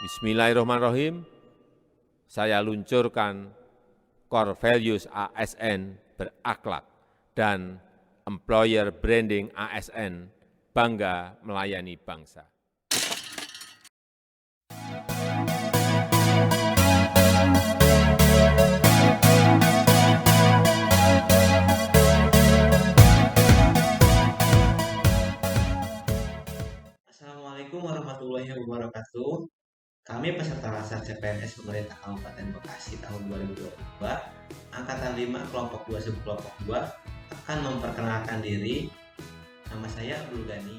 Bismillahirrahmanirrahim. Saya luncurkan Core Values ASN berakhlak dan Employer Branding ASN bangga melayani bangsa. Assalamualaikum warahmatullahi wabarakatuh. Kami peserta laksar CPNS Pemerintah Kabupaten Bekasi tahun 2022, Angkatan 5 Kelompok 2 Subkelompok 2 akan memperkenalkan diri. Nama saya Abdul Ghani.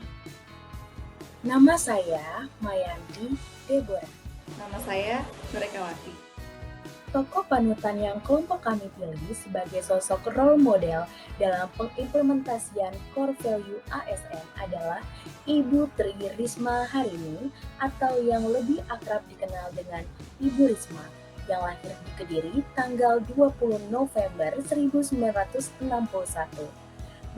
Nama saya Mayanti Deborah. Nama saya Nurekawati. Tokoh panutan yang kelompok kami pilih sebagai sosok role model dalam pengimplementasian Core Value ASN adalah Ibu Tri Risma Harini atau yang lebih akrab dikenal dengan Ibu Risma yang lahir di Kediri tanggal 20 November 1961.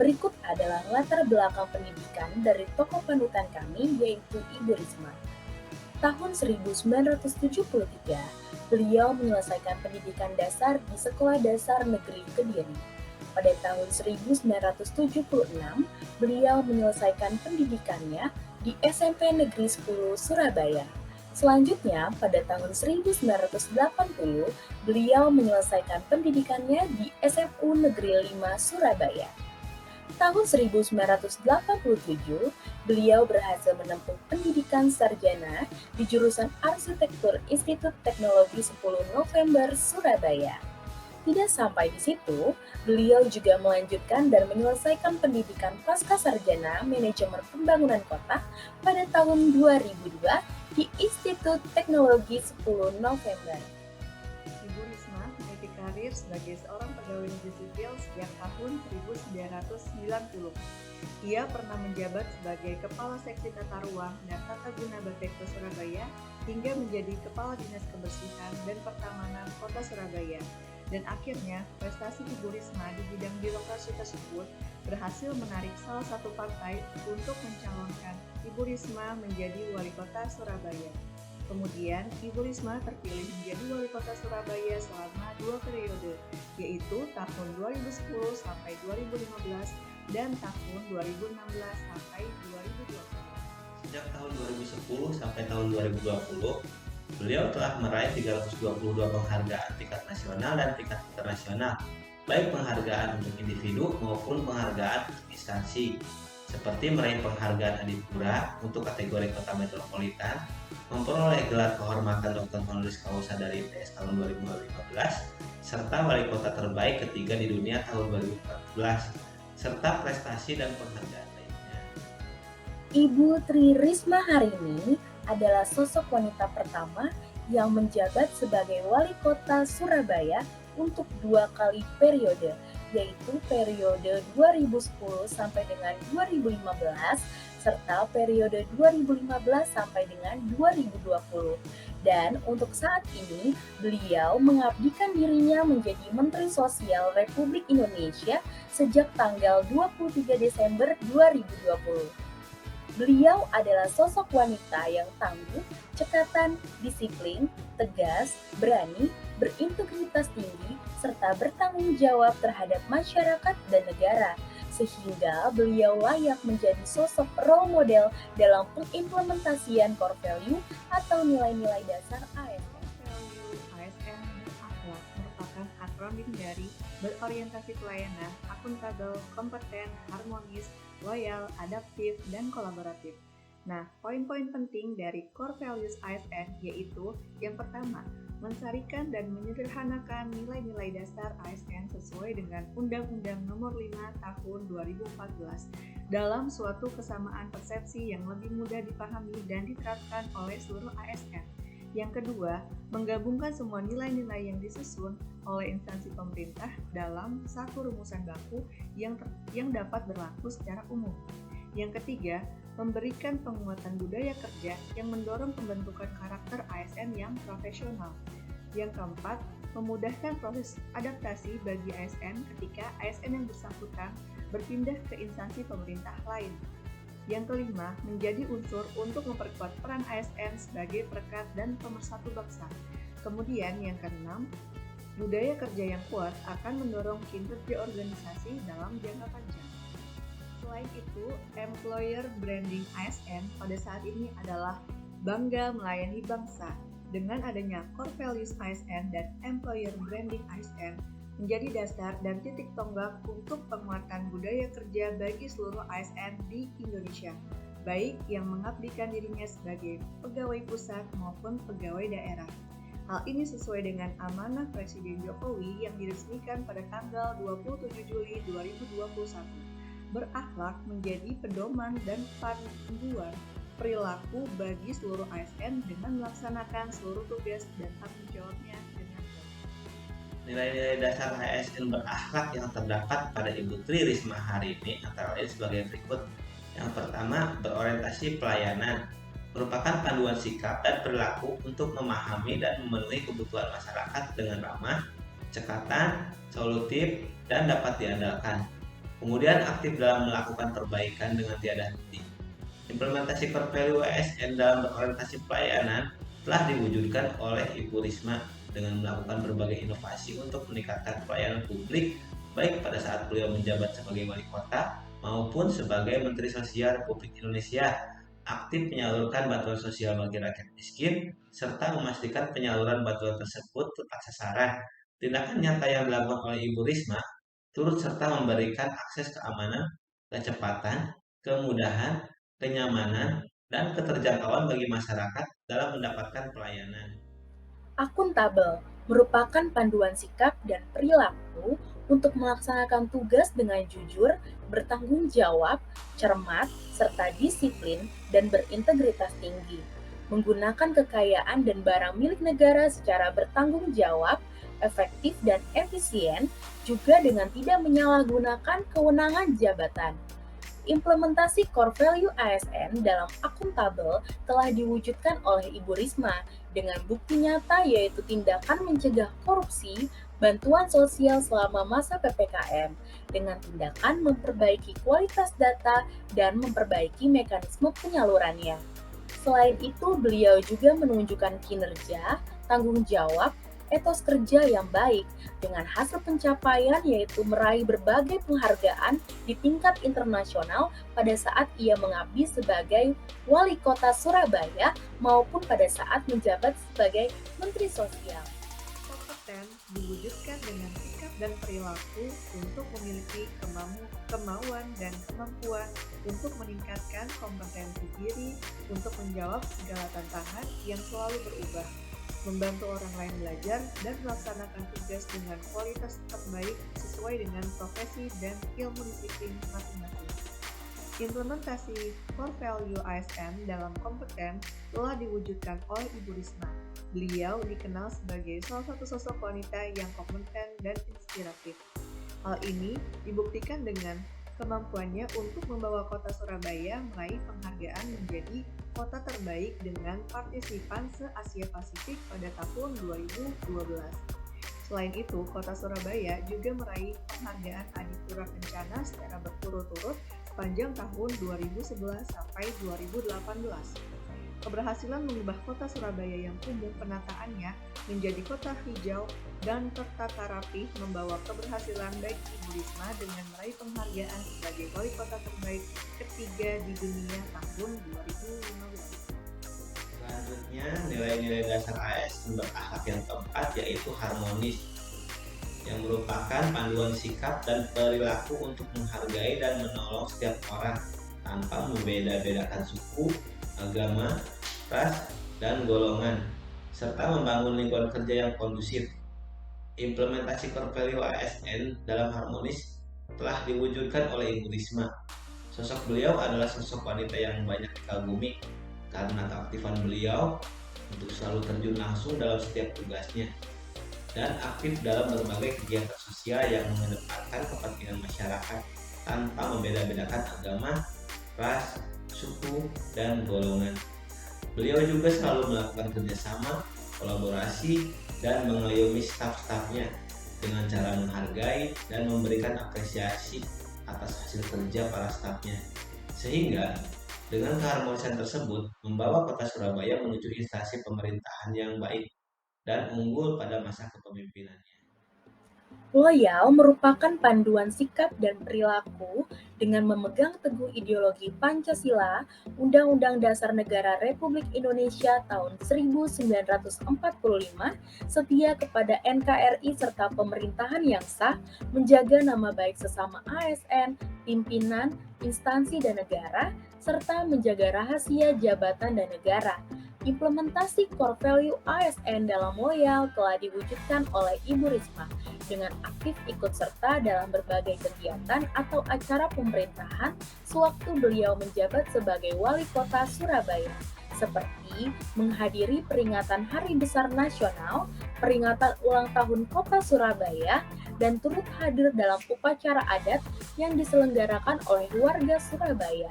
Berikut adalah latar belakang pendidikan dari tokoh panutan kami yaitu Ibu Risma. Tahun 1973, beliau menyelesaikan pendidikan dasar di Sekolah Dasar Negeri Kediri. Pada tahun 1976, beliau menyelesaikan pendidikannya di SMP Negeri 10 Surabaya. Selanjutnya, pada tahun 1980, beliau menyelesaikan pendidikannya di SMU Negeri 5 Surabaya. Tahun 1987, beliau berhasil menempuh pendidikan sarjana di jurusan Arsitektur Institut Teknologi 10 November Surabaya. Tidak sampai di situ, beliau juga melanjutkan dan menyelesaikan pendidikan pascasarjana Manajemen Pembangunan Kota pada tahun 2002 di Institut Teknologi 10 November. Ibu Risma meniti karir sebagai seorang pegawai negeri sipil sejak tahun 1990. Ia pernah menjabat sebagai Kepala Seksi Tata Ruang dan Tata Guna Bapeko Surabaya hingga menjadi Kepala Dinas Kebersihan dan Pertamanan Kota Surabaya. Dan akhirnya, prestasi Ibu Risma di bidang birokrasi tersebut berhasil menarik salah satu partai untuk mencalonkan Ibu Risma menjadi Wali Kota Surabaya. Kemudian, Ibu Risma terpilih menjadi Wali Kota Surabaya selama 2 periode, yaitu tahun 2010 sampai 2015 dan tahun 2016 sampai 2020. Sejak tahun 2010 sampai tahun 2020, beliau telah meraih 322 penghargaan tingkat nasional dan tingkat internasional, baik penghargaan untuk individu maupun penghargaan untuk instansi, seperti meraih penghargaan Adipura untuk kategori kota metropolitan, memperoleh gelar kehormatan Dr. Honoris Causa dari ITS tahun 2015, serta wali kota terbaik ketiga di dunia tahun 2014, serta prestasi dan penghargaan lainnya. Ibu Tri Risma Harini adalah sosok wanita pertama yang menjabat sebagai Wali Kota Surabaya untuk 2 kali periode, yaitu periode 2010 sampai dengan 2015 serta periode 2015 sampai dengan 2020. Dan untuk saat ini, beliau mengabdikan dirinya menjadi Menteri Sosial Republik Indonesia sejak tanggal 23 Desember 2020. Beliau adalah sosok wanita yang tangguh, cekatan, disiplin, tegas, berani, berintegritas tinggi, serta bertanggung jawab terhadap masyarakat dan negara, sehingga beliau layak menjadi sosok role model dalam pengimplementasian core value atau nilai-nilai dasar ASN. Value ASN berakhlak merupakan akronim dari berorientasi pelayanan, akuntabel, kompeten, harmonis, loyal, adaptif, dan kolaboratif. Nah, poin-poin penting dari Core Values ASN yaitu yang pertama, mensarikan dan menyederhanakan nilai-nilai dasar ASN sesuai dengan Undang-Undang Nomor 5 Tahun 2014 dalam suatu kesamaan persepsi yang lebih mudah dipahami dan diterapkan oleh seluruh ASN. Yang kedua, menggabungkan semua nilai-nilai yang disusun oleh instansi pemerintah dalam satu rumusan baku yang dapat berlaku secara umum. Yang ketiga, memberikan penguatan budaya kerja yang mendorong pembentukan karakter ASN yang profesional. Yang keempat, memudahkan proses adaptasi bagi ASN ketika ASN yang bersangkutan berpindah ke instansi pemerintah lain. Yang kelima, menjadi unsur untuk memperkuat peran ASN sebagai perekat dan pemersatu bangsa. Kemudian yang keenam, budaya kerja yang kuat akan mendorong kinerja organisasi dalam jangka panjang. Selain itu, employer branding ASN pada saat ini adalah bangga melayani bangsa. Dengan adanya core values ASN dan employer branding ASN menjadi dasar dan titik tonggak untuk penguatan budaya kerja bagi seluruh ASN di Indonesia, baik yang mengabdikan dirinya sebagai pegawai pusat maupun pegawai daerah. Hal ini sesuai dengan amanah Presiden Jokowi yang diresmikan pada tanggal 27 Juli 2021. Berakhlak menjadi pedoman dan panduan perilaku bagi seluruh ASN dengan melaksanakan seluruh tugas dan tanggung jawabnya dengan baik. Nilai-nilai dasar ASN berakhlak yang terdapat pada Ibu Tri Risma hari ini antara lain sebagai berikut. Yang pertama, berorientasi pelayanan, merupakan panduan sikap dan perilaku untuk memahami dan memenuhi kebutuhan masyarakat dengan ramah, cekatan, solutif, dan dapat diandalkan. Kemudian aktif dalam melakukan perbaikan dengan tiada henti. Implementasi core value ASN dalam berorientasi pelayanan telah diwujudkan oleh Ibu Risma dengan melakukan berbagai inovasi untuk meningkatkan pelayanan publik baik pada saat beliau menjabat sebagai wali kota maupun sebagai Menteri Sosial Republik Indonesia, aktif menyalurkan bantuan sosial bagi rakyat miskin serta memastikan penyaluran bantuan tersebut tepat sasaran. Tindakan nyata yang dilakukan oleh Ibu Risma turut serta memberikan akses keamanan, kecepatan, kemudahan, kenyamanan, dan keterjangkauan bagi masyarakat dalam mendapatkan pelayanan. Akuntabel merupakan panduan sikap dan perilaku untuk melaksanakan tugas dengan jujur, bertanggung jawab, cermat, serta disiplin dan berintegritas tinggi. Menggunakan kekayaan dan barang milik negara secara bertanggung jawab, efektif dan efisien, juga dengan tidak menyalahgunakan kewenangan jabatan. Implementasi core value ASN dalam akuntabel telah diwujudkan oleh Ibu Risma dengan bukti nyata yaitu tindakan mencegah korupsi, bantuan sosial selama masa PPKM, dengan tindakan memperbaiki kualitas data dan memperbaiki mekanisme penyalurannya. Selain itu, beliau juga menunjukkan kinerja, tanggung jawab, etos kerja yang baik dengan hasil pencapaian yaitu meraih berbagai penghargaan di tingkat internasional pada saat ia mengabdi sebagai Wali Kota Surabaya maupun pada saat menjabat sebagai Menteri Sosial. Kompeten diwujudkan dengan sikap dan perilaku untuk memiliki kemauan dan kemampuan untuk meningkatkan kompetensi diri untuk menjawab segala tantangan yang selalu berubah, membantu orang lain belajar, dan melaksanakan tugas dengan kualitas terbaik sesuai dengan profesi dan ilmu disiplin masing-masing. Implementasi core value ASN dalam kompeten telah diwujudkan oleh Ibu Risma. Beliau dikenal sebagai salah satu sosok wanita yang kompeten dan inspiratif. Hal ini dibuktikan dengan kemampuannya untuk membawa kota Surabaya meraih penghargaan menjadi kota terbaik dengan partisipan se-Asia Pasifik pada tahun 2012. Selain itu, kota Surabaya juga meraih penghargaan Adipura Kencana secara berturut-turut sepanjang tahun 2011 sampai 2018. Keberhasilan mengubah kota Surabaya yang kumuh penataannya menjadi kota hijau dan tertata rapi membawa keberhasilan bagi Ibu Risma dengan meraih penghargaan sebagai wali kota terbaik ketiga di dunia tahun 2015. Selanjutnya, nilai-nilai dasar ASN berakhlak yang keempat yaitu harmonis, yang merupakan panduan sikap dan perilaku untuk menghargai dan menolong setiap orang tanpa membeda-bedakan suku, agama, ras, dan golongan, serta membangun lingkungan kerja yang kondusif. Implementasi core value ASN dalam harmonis telah diwujudkan oleh Ibu Risma. Sosok beliau adalah sosok wanita yang banyak dikagumi karena keaktifan beliau untuk selalu terjun langsung dalam setiap tugasnya dan aktif dalam berbagai kegiatan sosial yang mengedepankan kepentingan masyarakat tanpa membeda-bedakan agama, ras, suku, dan golongan. Beliau juga selalu melakukan kerjasama, kolaborasi, dan mengayomi staf-stafnya dengan cara menghargai dan memberikan apresiasi atas hasil kerja para stafnya, Sehingga dengan keharmonisan tersebut membawa kota Surabaya menuju instansi pemerintahan yang baik dan unggul pada masa kepemimpinannya. Loyal merupakan panduan sikap dan perilaku dengan memegang teguh ideologi Pancasila, Undang-Undang Dasar Negara Republik Indonesia tahun 1945, setia kepada NKRI serta pemerintahan yang sah, menjaga nama baik sesama ASN, pimpinan, instansi dan negara, serta menjaga rahasia jabatan dan negara. Implementasi core value ASN dalam Loyal telah diwujudkan oleh Ibu Risma dengan aktif ikut serta dalam berbagai kegiatan atau acara pemerintahan sewaktu beliau menjabat sebagai Wali Kota Surabaya, seperti menghadiri peringatan Hari Besar Nasional, peringatan ulang tahun Kota Surabaya, dan turut hadir dalam upacara adat yang diselenggarakan oleh warga Surabaya.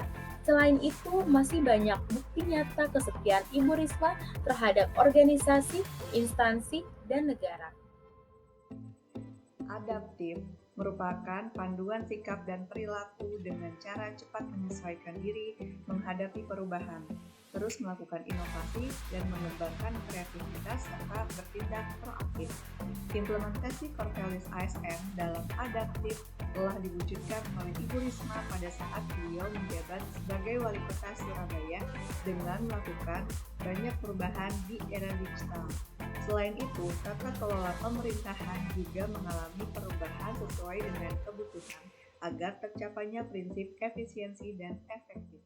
Selain itu, masih banyak bukti nyata kesetiaan Ibu Risma terhadap organisasi, instansi, dan negara. Adaptif merupakan panduan sikap dan perilaku dengan cara cepat menyesuaikan diri menghadapi perubahan, terus melakukan inovasi dan mengembangkan kreativitas serta bertindak proaktif. Implementasi core values ASN dalam adaptif telah diwujudkan oleh Ibu Risma pada saat beliau menjabat sebagai Wali Kota Surabaya dengan melakukan banyak perubahan di era digital. Selain itu, tata kelola pemerintahan juga mengalami perubahan sesuai dengan kebutuhan agar tercapainya prinsip efisiensi dan efektif.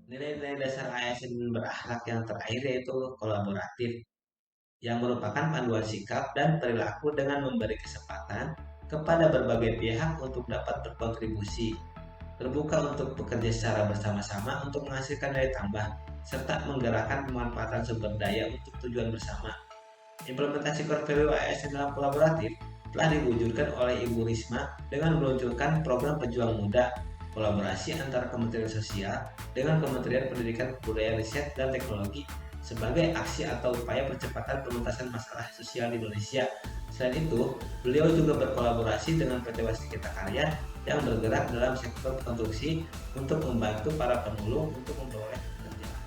Nilai-nilai dasar ASN berakhlak yang terakhir yaitu kolaboratif, yang merupakan panduan sikap dan perilaku dengan memberi kesempatan kepada berbagai pihak untuk dapat berkontribusi, terbuka untuk bekerja secara bersama-sama untuk menghasilkan nilai tambah, serta menggerakkan pemanfaatan sumber daya untuk tujuan bersama. Implementasi core value ASN dalam kolaboratif telah diwujudkan oleh Ibu Risma dengan meluncurkan program Pejuang Muda, kolaborasi antara Kementerian Sosial dengan Kementerian Pendidikan, Kebudayaan, Riset, dan Teknologi sebagai aksi atau upaya percepatan penuntasan masalah sosial di Indonesia. Selain itu, beliau juga berkolaborasi dengan PT Waskita Karya yang bergerak dalam sektor konstruksi untuk membantu para pemulung untuk memperoleh pekerjaan.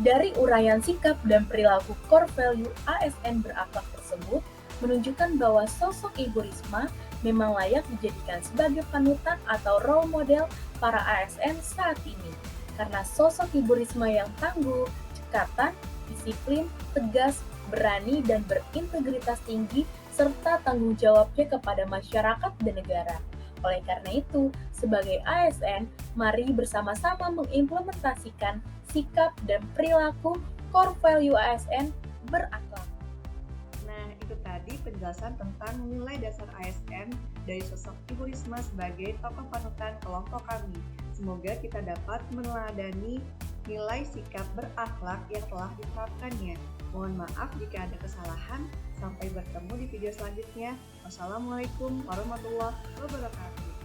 Dari uraian sikap dan perilaku core value ASN berakhlak tersebut, menunjukkan bahwa sosok Ibu Risma memang layak dijadikan sebagai panutan atau role model para ASN saat ini. Karena sosok Ibu Risma yang tangguh, cekatan, disiplin, tegas, berani, dan berintegritas tinggi, serta tanggung jawabnya kepada masyarakat dan negara. Oleh karena itu, sebagai ASN, mari bersama-sama mengimplementasikan sikap dan perilaku core value ASN berakhlak. Nah, itu tadi penjelasan tentang nilai dasar ASN dari sosok Ibu Risma sebagai tokoh panutan kelompok kami. Semoga kita dapat meneladani nilai sikap berakhlak yang telah diterapkannya. Mohon maaf jika ada kesalahan. Sampai bertemu di video selanjutnya. Wassalamualaikum warahmatullahi wabarakatuh.